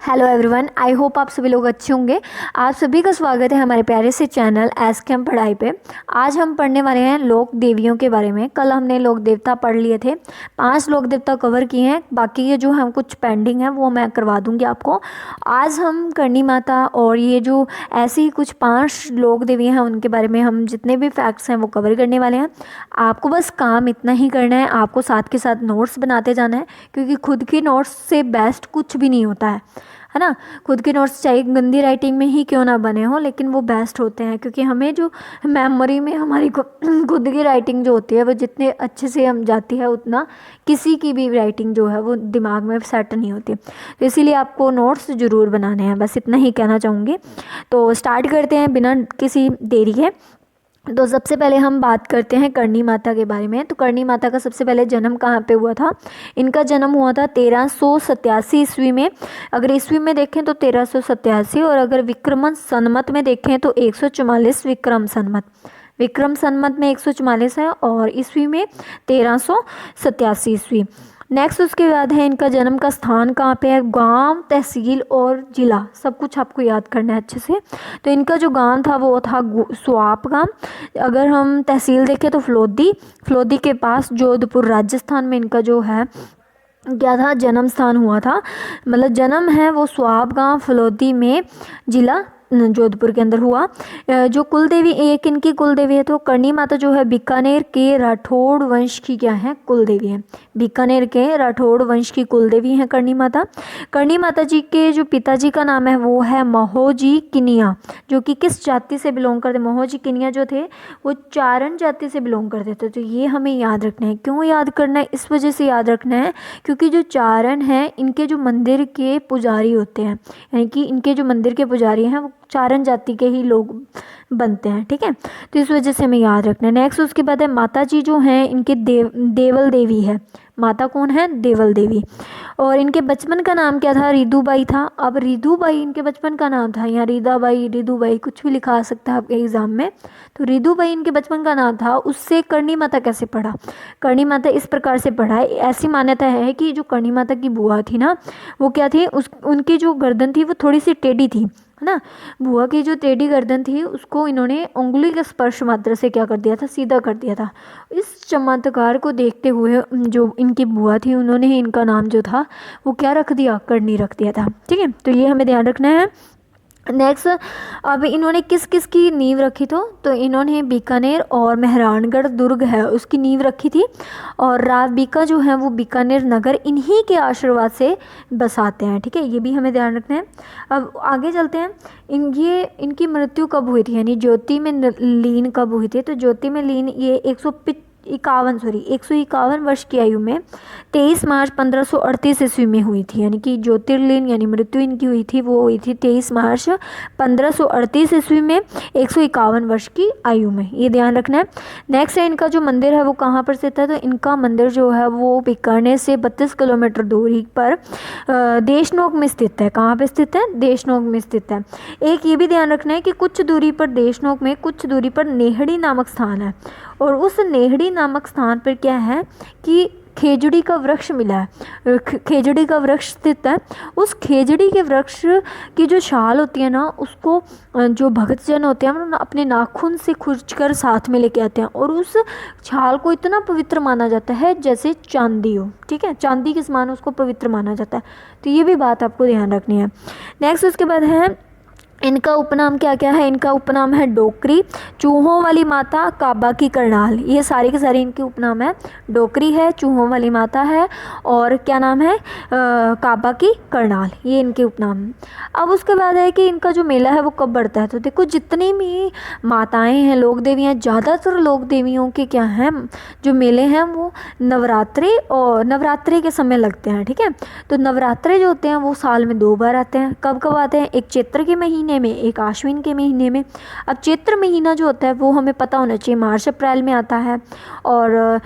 Hello everyone, I hope आप सभी लोग अच्छे होंगे। आप सभी का स्वागत है हमारे प्यारे से चैनल एस के एम पढ़ाई पे। आज हम पढ़ने वाले हैं लोक देवियों के बारे में। कल हमने लोक देवता पढ़ लिए थे, 5 लोक देवता कवर किए हैं। बाकी ये जो हम कुछ पेंडिंग है वो मैं करवा दूंगी आपको। आज हम करणी माता और ये जो ऐसी ही कुछ 5 लोक देवी हैं उनके बारे में हम जितने भी फैक्ट्स हैं वो कवर करने वाले हैं। आपको बस काम इतना ही करना है, आपको साथ के साथ नोट्स बनाते जाना है, क्योंकि खुद की नोट्स से बेस्ट कुछ भी नहीं होता है ना। खुद के नोट्स चाहे गंदी राइटिंग में ही क्यों ना बने हो, लेकिन वो बेस्ट होते हैं, क्योंकि हमें जो मेमोरी में हमारी खुद की राइटिंग जो होती है वो जितने अच्छे से हम जाती है उतना किसी की भी राइटिंग जो है वो दिमाग में सेट नहीं होती। तो इसीलिए आपको नोट्स ज़रूर बनाने हैं, बस इतना ही कहना चाहूँगी। तो स्टार्ट करते हैं बिना किसी देरी के। तो सबसे पहले हम बात करते हैं करणी माता के बारे में। तो करणी माता का सबसे पहले जन्म कहाँ पे हुआ था? इनका जन्म हुआ था 1387 ईस्वी में। अगर ईस्वी में देखें तो 1387, और अगर विक्रम संवत में देखें तो 144 विक्रम संवत। विक्रम संवत में 144 है और ईस्वी में 1387 ईस्वी। नेक्स्ट उसके बाद है इनका जन्म का स्थान कहाँ पे है। गांव, तहसील और जिला सब कुछ आपको याद करना है अच्छे से। तो इनका जो गांव था वो था स्वाप गांव। अगर हम तहसील देखें तो फलोदी, फलोदी के पास जोधपुर राजस्थान में इनका जो है क्या था, जन्म स्थान हुआ था। मतलब जन्म है वो स्वाप गांव फलोदी में, जिला जोधपुर के अंदर हुआ। जो कुल देवी, एक इनकी कुल देवी है तो करणी माता जो है बीकानेर के राठौड़ वंश की क्या है, कुल देवी है। बीकानेर के राठौड़ वंश की कुल देवी है करणी माता। करणी माता जी के जो पिताजी का नाम है वो है महोजी किनिया, जो कि किस जाति से बिलोंग करते? महोजी किनिया जो थे वो चारण जाति से बिलोंग करते थे। तो ये हमें याद रखना है। क्यों याद करना है? इस वजह से याद रखना है क्योंकि जो चारण हैं इनके जो मंदिर के पुजारी होते हैं, यानी कि इनके जो मंदिर के पुजारी हैं वो चारण जाति के ही लोग बनते हैं, ठीक है। तो इस वजह से हमें याद रखना है। नेक्स्ट उसके बाद है माता जी जो हैं इनके देवल देवी है। माता कौन है? देवल देवी। और इनके बचपन का नाम क्या था? रिधुबाई था। अब रिधुबाई इनके बचपन का नाम था, यहाँ रीदाबाई, रिधुबाई कुछ भी लिखा सकता है आपके एग्जाम में। तो रिधुबाई इनके बचपन का नाम था। उससे करणी माता कैसे पढ़ा? करणी माता इस प्रकार से पढ़ा है। ऐसी मान्यता है कि जो करणी माता की बुआ थी ना, वो क्या थी, उनकी जो गर्दन थी वो थोड़ी सी टेढ़ी थी, है ना। बुआ की जो टेढ़ी गर्दन थी उसको इन्होंने उंगली के स्पर्श मात्र से क्या कर दिया था, सीधा कर दिया था। इस चमत्कार को देखते हुए जो इनकी बुआ थी उन्होंने ही इनका नाम जो था वो क्या रख दिया, करणी रख दिया था, ठीक है। तो ये हमें ध्यान रखना है। नेक्स्ट, अब इन्होंने किस किस की नींव रखी तो इन्होंने बीकानेर और मेहरानगढ़ दुर्ग है उसकी नींव रखी थी। और राव बीका जो है वो बीकानेर नगर इन्हीं के आशीर्वाद से बसाते हैं, ठीक है। ये भी हमें ध्यान रखना है। अब आगे चलते हैं। इनकी मृत्यु कब हुई थी, यानी ज्योति में लीन कब हुई थी? तो ज्योति में लीन ये 151 वर्ष की आयु में 23 मार्च 1538 ईस्वी में हुई थी। यानी कि ज्योतिर्लीन यानी मृत्यु इनकी हुई थी वो हुई थी 23 मार्च 1538 ईस्वी में, 151 वर्ष की आयु में। ये ध्यान रखना है। नेक्स्ट है इनका जो मंदिर है वो कहाँ पर स्थित है? तो इनका मंदिर जो है वो बीकानेर से 32 किलोमीटर दूरी पर देशनोक में स्थित है। कहाँ पर स्थित है? देशनोक में स्थित है। एक ये भी ध्यान रखना है कि कुछ दूरी पर देशनोक में, कुछ दूरी पर नेहड़ी नामक स्थान है, और उस नेहड़ी नामक स्थान पर क्या है कि खेजड़ी का वृक्ष मिला है। खेजड़ी का वृक्ष स्थित है। उस खेजड़ी के वृक्ष की जो छाल होती है ना, उसको जो भक्तजन होते हैं वो अपने नाखून से खुरचकर साथ में लेके आते हैं, और उस छाल को इतना पवित्र माना जाता है जैसे चांदी हो, ठीक है। चांदी के समान उसको पवित्र माना जाता है। तो ये भी बात आपको ध्यान रखनी है। नेक्स्ट उसके बाद है इनका उपनाम क्या क्या है? इनका उपनाम है डोकरी, चूहों वाली माता, काबा की करनाल। ये सारे के सारे इनके उपनाम है। डोकरी है, चूहों वाली माता है, और क्या नाम है, काबा की करनाल, ये इनके उपनाम है। अब उसके बाद है कि इनका जो मेला है वो कब बढ़ता है? तो देखो जितनी भी माताएं हैं, लोक देवियाँ, ज़्यादातर लोक देवियों के क्या हैं जो मेले हैं वो नवरात्रि और नवरात्रि के समय लगते हैं, ठीक है। तो नवरात्रे जो होते हैं वो साल में 2 बार आते हैं। कब कब आते हैं? एक चैत्र के महीने महीने में, एक आश्विन के महीने में। अब चैत्र महीना जो होता है वो हमें पता होना चाहिए मार्च अप्रैल में आता है, और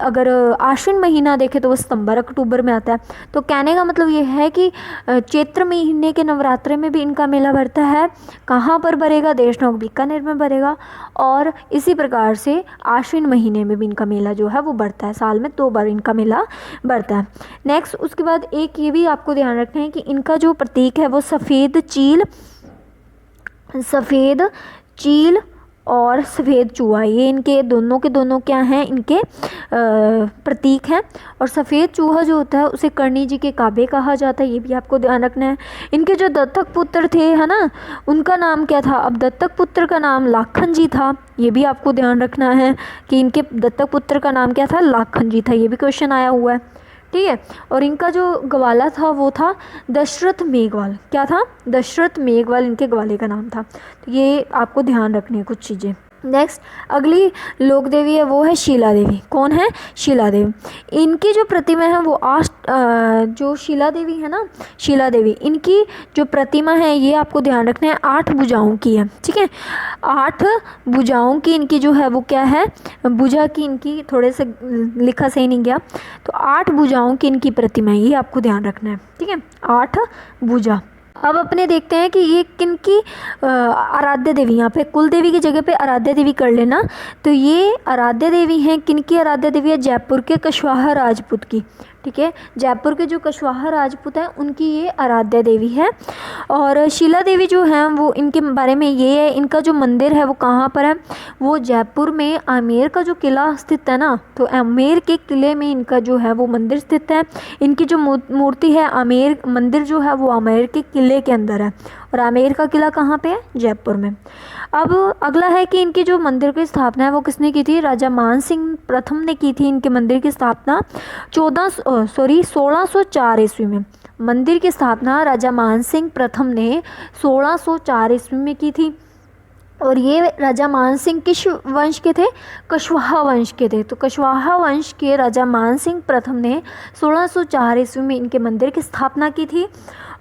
अगर आश्विन महीना देखें तो वो सितंबर अक्टूबर में आता है। तो कहने का मतलब ये है कि चैत्र महीने के नवरात्रे में भी इनका मेला भरता है। कहाँ पर भरेगा? देशनोक बीकानेर में भरेगा। और इसी प्रकार से आश्विन महीने में भी इनका मेला जो है वो बढ़ता है, साल में 2 बार इनका मेला बढ़ता है। नेक्स्ट उसके बाद एक ये भी आपको ध्यान रखना है कि इनका जो प्रतीक है वो सफ़ेद चील और सफ़ेद चूहा, ये इनके दोनों के दोनों क्या हैं? इनके प्रतीक हैं। और सफ़ेद चूहा जो होता है उसे करणी जी के काबे कहा जाता है, ये भी आपको ध्यान रखना है। इनके जो दत्तक पुत्र थे, है ना, उनका नाम क्या था? अब दत्तक पुत्र का नाम लाखन जी था, ये भी आपको ध्यान रखना है कि इनके दत्तक पुत्र का नाम क्या था? लाखन जी था। ये भी क्वेश्चन आया हुआ है, ठीक है। और इनका जो ग्वाला था वो था दशरथ मेघवाल। क्या था? दशरथ मेघवाल इनके ग्वाले का नाम था। तो ये आपको ध्यान रखनी है कुछ चीज़ें। नेक्स्ट अगली लोक देवी है वो है शीला देवी। कौन है? शीला देवी। इनकी जो प्रतिमा है वो जो शीला देवी है ना, शीला देवी, इनकी जो प्रतिमा है ये आपको ध्यान रखना है 8 भुजाओं की है, ठीक है। 8 भुजाओं की इनकी जो है वो क्या है? भुजा की इनकी, थोड़े से लिखा सही नहीं गया, तो 8 भुजाओं की इनकी प्रतिमा है, ये आपको ध्यान रखना है, ठीक है। 8 भुजा। अब अपने देखते हैं कि ये किनकी आराध्य देवी, यहाँ पे कुल देवी की जगह पे आराध्य देवी कर लेना। तो ये आराध्य देवी हैं, किनकी आराध्य देवी है? जयपुर के कुशवाहा राजपूत की, ठीक है। जयपुर के जो कुशवाहा राजपूत हैं उनकी ये आराध्य देवी है। और शीला देवी जो हैं वो, इनके बारे में ये है, इनका जो मंदिर है वो कहाँ पर है? वो जयपुर में आमेर का जो किला स्थित है ना, तो आमेर के किले में इनका जो है वो मंदिर स्थित है। इनकी जो मूर्ति है, आमेर मंदिर जो है वो आमेर के किले के अंदर है, और आमेर का किला कहाँ पे है? जयपुर में। अब अगला है कि इनकी जो मंदिर की स्थापना है वो किसने की थी? राजा मान सिंह प्रथम ने की थी इनके मंदिर की स्थापना 1604 ईस्वी में। मंदिर की स्थापना राजा मान सिंह प्रथम ने 1604 ईस्वी में की थी। और ये राजा मान सिंह किस वंश के थे? कुशवाहा वंश के थे। तो कुशवाहा वंश के राजा मान सिंह प्रथम ने 1604 ईस्वी में इनके मंदिर की स्थापना की थी।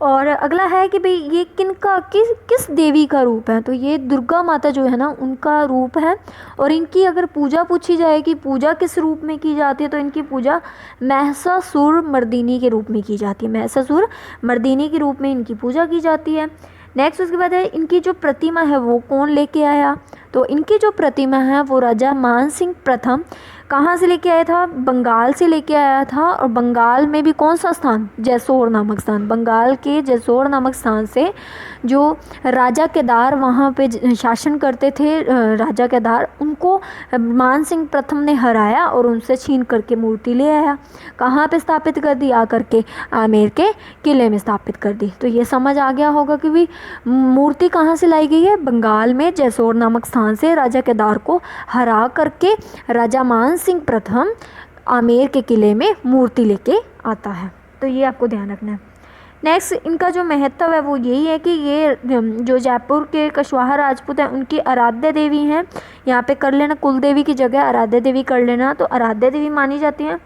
और अगला है कि भाई ये किस देवी का रूप है? तो ये दुर्गा माता जो है ना उनका रूप है। और इनकी अगर पूजा पूछी जाए कि पूजा किस रूप में की जाती है, तो इनकी पूजा महिषासुर मर्दिनी के रूप में की जाती है। महिषासुर मर्दिनी के रूप में इनकी पूजा की जाती है। नेक्स्ट उसके बाद है इनकी जो प्रतिमा है वो कौन लेके आया? तो इनकी जो प्रतिमा है वो राजा मान सिंह प्रथम कहाँ से लेके आया था? बंगाल से लेके आया था। और बंगाल में भी कौन सा स्थान? जैसोर नामक स्थान। बंगाल के जैसोर नामक स्थान से जो राजा केदार वहाँ पे शासन करते थे, राजा केदार, उनको मान सिंह प्रथम ने हराया और उनसे छीन करके मूर्ति ले आया। कहाँ पे स्थापित कर दी? आकर के आमेर के किले में स्थापित कर दी। तो ये समझ आ गया होगा कि भी मूर्ति कहाँ से लाई गई है? बंगाल में जैसोर नामक स्थान से राजा केदार को हरा करके राजा मान सिंह प्रथम आमेर के किले में मूर्ति लेके आता है। तो ये आपको ध्यान रखना है। नेक्स्ट इनका जो महत्व है वो यही है कि ये जो जयपुर के कुशवाहा राजपूत हैं उनकी आराध्य देवी हैं। यहाँ पे कर लेना, कुल देवी की जगह आराध्य देवी कर लेना, तो आराध्य देवी मानी जाती हैं।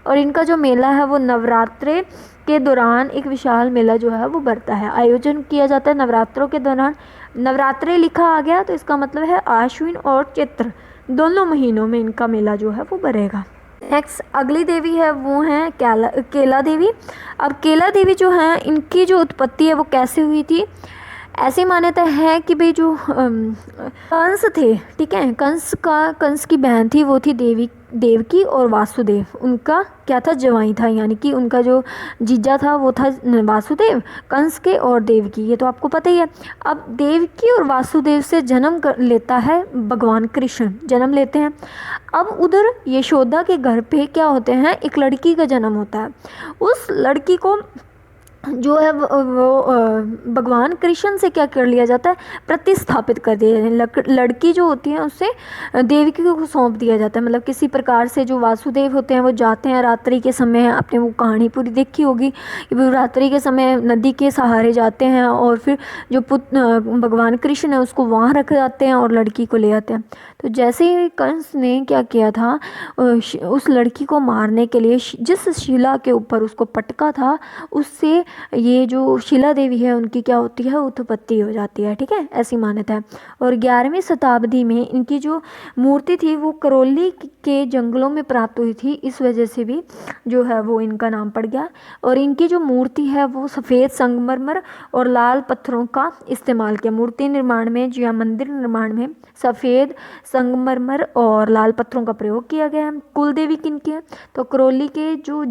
और इनका जो मेला है वो नवरात्रे के दौरान एक विशाल मेला जो है वो बढ़ता है, आयोजन किया जाता है नवरात्रों के दौरान। नवरात्रे लिखा आ गया तो इसका मतलब है आश्विन और चैत्र दोनों महीनों में इनका मेला जो है वो बढ़ेगा। नेक्स्ट अगली देवी है वो हैं केला देवी। अब केला देवी जो हैं इनकी जो उत्पत्ति है वो कैसे हुई थी? ऐसी मान्यता है कि भाई जो कंस थे, ठीक है, कंस की बहन थी, वो थी देवकी, और वासुदेव उनका क्या था? जवाई था, यानी कि उनका जो जीजा था वो था वासुदेव, कंस के और देवकी, ये तो आपको पता ही है। अब देवकी और वासुदेव से जन्म लेता है भगवान कृष्ण, जन्म लेते हैं। अब उधर यशोदा के घर पे क्या होते हैं? एक लड़की का जन्म होता है। उस लड़की को जो है वो भगवान कृष्ण से क्या कर लिया जाता है? प्रतिस्थापित कर दिया जाता है। लड़की जो होती है उससे देवकी को सौंप दिया जाता है। मतलब किसी प्रकार से जो वासुदेव होते हैं वो जाते हैं रात्रि के समय, आपने वो कहानी पूरी देखी होगी कि वो रात्रि के समय नदी के सहारे जाते हैं और फिर जो भगवान कृष्ण है उसको वहाँ रख जाते हैं और लड़की को ले आते हैं। तो जैसे ही कंस ने क्या किया था, उस लड़की को मारने के लिए जिस शिला के ऊपर उसको पटका था उससे ये जो शिला देवी है उनकी क्या होती है, उत्पत्ति हो जाती है। ठीक है, ऐसी मान्यता है। और 11वीं शताब्दी में इनकी जो मूर्ति थी वो करौली के जंगलों में प्राप्त हुई थी, इस वजह से भी जो है वो इनका नाम पड़ गया। और इनकी जो मूर्ति है वो सफ़ेद संगमरमर और लाल पत्थरों का इस्तेमाल किया। मूर्ति निर्माण में या मंदिर निर्माण में सफ़ेद संगमरमर और लाल पत्थरों का प्रयोग किया गया है। कुल देवी किनकी है, तो करौली के जो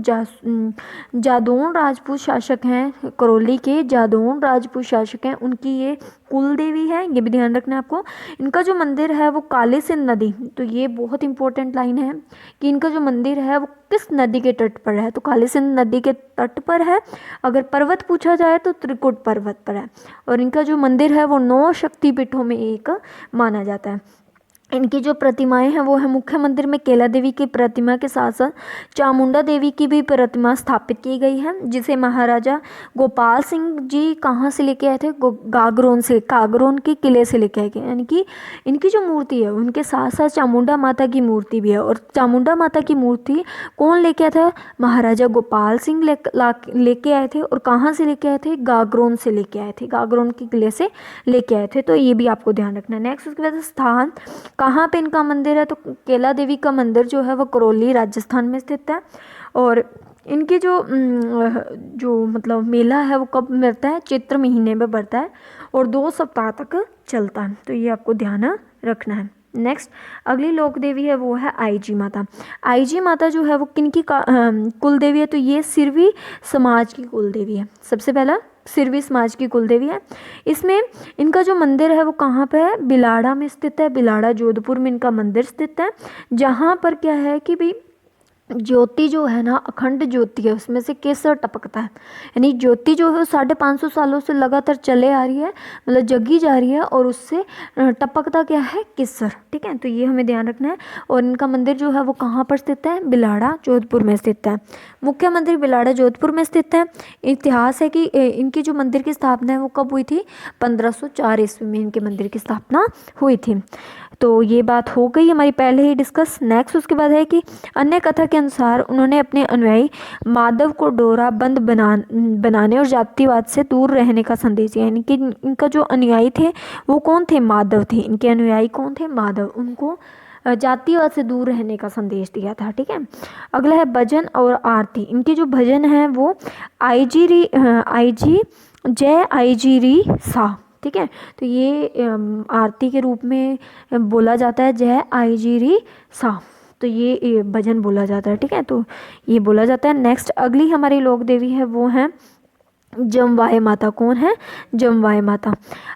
जादौन राजपूत शासक हैं, करौली के जादौन राजपूत शासक हैं, उनकी ये कुल देवी है। ये भी ध्यान रखना है आपको। इनका जो मंदिर है वो काली सिंध नदी, तो ये बहुत इंपॉर्टेंट लाइन है कि इनका जो मंदिर है वो किस नदी के तट पर है, तो काली सिंध नदी के तट पर है। अगर पर्वत पूछा जाए तो त्रिकुट पर्वत पर है। और इनका जो मंदिर है वो 9 शक्तिपीठों में एक माना जाता है। इनकी जो प्रतिमाएं हैं वो है, मुख्य मंदिर में केला देवी की प्रतिमा के साथ साथ चामुंडा देवी की भी प्रतिमा स्थापित की गई है, जिसे महाराजा गोपाल सिंह जी कहाँ से लेके आए थे, गागरोन से, कागरोन के किले से लेके आए थे। यानी कि इनकी जो मूर्ति है उनके साथ साथ चामुंडा माता की मूर्ति भी है। और चामुंडा माता की मूर्ति कौन लेके आया था, महाराजा गोपाल सिंह लेके आए थे। और कहाँ से लेके आए थे, गागरोन से लेके आए थे, गागरोन के किले से लेके आए थे। तो ये भी आपको ध्यान रखना है। नेक्स्ट उसके बाद स्थान कहाँ पे इनका मंदिर है, तो केला देवी का मंदिर जो है वो करौली राजस्थान में स्थित है। और इनकी जो मतलब मेला है वो कब मिलता है, चैत्र महीने में बढ़ता है और 2 सप्ताह तक चलता है। तो ये आपको ध्यान रखना है। नेक्स्ट अगली लोक देवी है वो है आईजी माता। आईजी माता जो है वो किनकी कुल देवी है, तो ये सिरवी समाज की कुल देवी है। सबसे पहला सिरवी समाज की कुल देवी है। इसमें इनका जो मंदिर है वो कहाँ पे है, बिलाड़ा में स्थित है। बिलाड़ा जोधपुर में इनका मंदिर स्थित है, जहाँ पर क्या है कि भाई ज्योति जो है ना, अखंड ज्योति है, उसमें से केसर टपकता है। यानी ज्योति जो है 550 सालों से लगातार चले आ रही है, मतलब जगी जा रही है, और उससे टपकता क्या है, केसर। ठीक है, तो ये हमें ध्यान रखना है। और इनका मंदिर जो है वो कहाँ पर स्थित है, बिलाड़ा जोधपुर में स्थित है। मुख्य मंदिर बिलाड़ा जोधपुर में स्थित है। इतिहास है कि इनकी जो मंदिर की स्थापना है वो कब हुई थी, 1504 ईस्वी में इनके मंदिर की स्थापना हुई थी। तो ये बात हो गई हमारी पहले ही डिस्कस। नेक्स्ट उसके बाद है कि अन्य कथा के अनुसार उन्होंने अपने अनुयायी माधव को डोरा बंद बनाने और जातिवाद से दूर रहने का संदेश दिया। यानी कि इनका जो अनुयायी थे वो कौन थे, माधव थे। इनके अनुयायी कौन थे, माधव। उनको जातिवाद से दूर रहने का संदेश दिया था। ठीक है, अगला है भजन और आरती। इनके जो भजन है वो जय आईजी सा। ठीक है, तो ये आरती के रूप में बोला जाता है, जय आईजी सा। तो ये भजन बोला जाता है। ठीक है, तो ये बोला जाता है। नेक्स्ट अगली हमारी लोक देवी है वो है जमवाय माता। कौन है, जमवाय माता।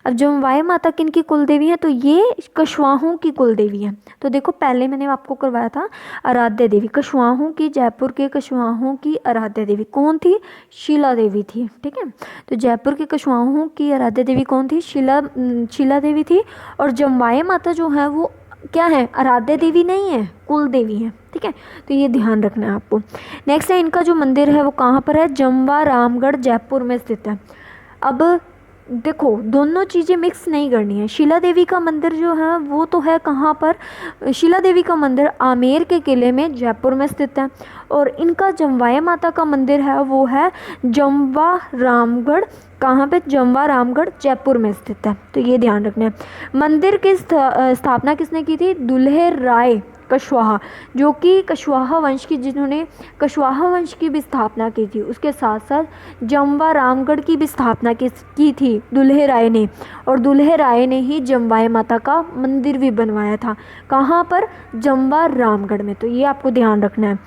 अब जमवाय माता किनकी कुल देवी है, तो ये कछवाहों की कुल देवी है। तो देखो पहले मैंने आपको करवाया था आराध्य देवी, कछवाहों की, जयपुर के कछवाहों की आराध्य देवी कौन थी, शीला देवी थी। ठीक है, तो जयपुर के कछवाहों की आराध्य देवी कौन थी, शीला देवी थी। और जमवाय माता जो है वो क्या है, आराध्य देवी नहीं है, कुल देवी है। ठीक है, तो ये ध्यान रखना है आपको। नेक्स्ट है इनका जो मंदिर है वो कहाँ पर है, जमवा रामगढ़ जयपुर में स्थित है। अब देखो दोनों चीज़ें मिक्स नहीं करनी है। शीला देवी का मंदिर जो है वो तो है कहाँ पर, शीला देवी का मंदिर आमेर के किले में जयपुर में स्थित है। और इनका जमवाय माता का मंदिर है वो है जमवा रामगढ़, कहाँ पे, जमवा रामगढ़ जयपुर में स्थित है। तो ये ध्यान रखना है। मंदिर की स्थापना किसने की थी, दुल्हे राय कछवाहा, जो कि कछवाहा वंश की, जिन्होंने कछवाहा वंश की भी स्थापना की थी। उसके साथ साथ जमवा रामगढ़ की भी स्थापना की थी दुल्हे राय ने। और दुल्हे राय ने ही जमवाय माता का मंदिर भी बनवाया था। कहाँ पर, जमवा रामगढ़ में। तो ये आपको ध्यान रखना है।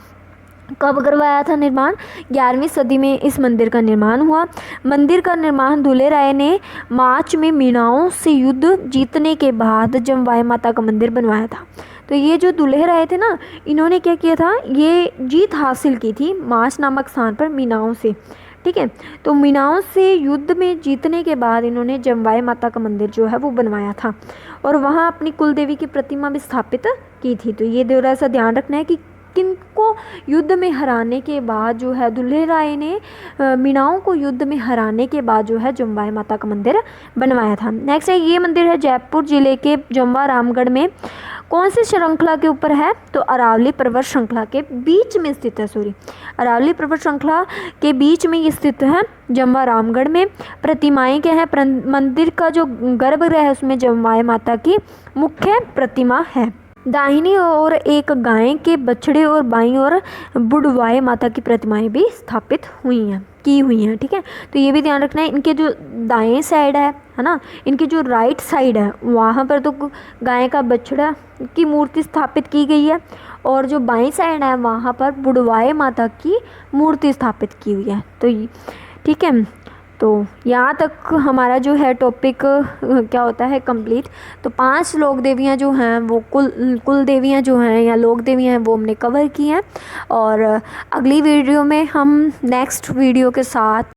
कब करवाया था निर्माण, 11वीं सदी में इस मंदिर का निर्माण हुआ। मंदिर का निर्माण दुल्हे राय ने मार्च में मीणाओं से युद्ध जीतने के बाद जमवाय माता का मंदिर बनवाया था। तो ये जो दुल्हे राय थे ना, इन्होंने क्या किया था, ये जीत हासिल की थी मार्च नामक स्थान पर मीणाओं से। ठीक है, तो मीणाओं से युद्ध में जीतने के बाद इन्होंने जमवाय माता का मंदिर जो है वो बनवाया था। और वहाँ अपनी कुल देवी की प्रतिमा भी स्थापित की थी। तो ये थोड़ा सा ध्यान रखना है कि किनको युद्ध में हराने के बाद जो है दुल्हे राय ने मीणाओं को युद्ध में हराने के बाद जो है जमवाय माता का मंदिर बनवाया था। नेक्स्ट है, ये मंदिर है जयपुर जिले के जमवा रामगढ़ में कौन सी श्रृंखला के ऊपर है, तो अरावली पर्वत श्रृंखला के बीच में स्थित है। अरावली पर्वत श्रृंखला के बीच में ये स्थित है जमवा रामगढ़ में। प्रतिमाएं क्या है, मंदिर का जो गर्भगृह है उसमें जमवाय माता की मुख्य प्रतिमा है। दाहिनी ओर एक गाय के बछड़े और बाईं ओर बुढ़वाए माता की प्रतिमाएं भी स्थापित की हुई हैं। ठीक है, तो ये भी ध्यान रखना है। इनके जो दाएं साइड है ना, इनकी जो राइट साइड है वहाँ पर तो गाय का बछड़ा की मूर्ति स्थापित की गई है, और जो बाईं साइड है वहाँ पर बुढ़वाए माता की मूर्ति स्थापित की हुई है। तो ठीक है, तो यहाँ तक हमारा जो है टॉपिक क्या होता है कंप्लीट। तो 5 लोक देवियाँ जो हैं वो कुल देवियाँ जो हैं या लोक देवियाँ हैं वो हमने कवर की हैं, और अगली वीडियो में हम नेक्स्ट वीडियो के साथ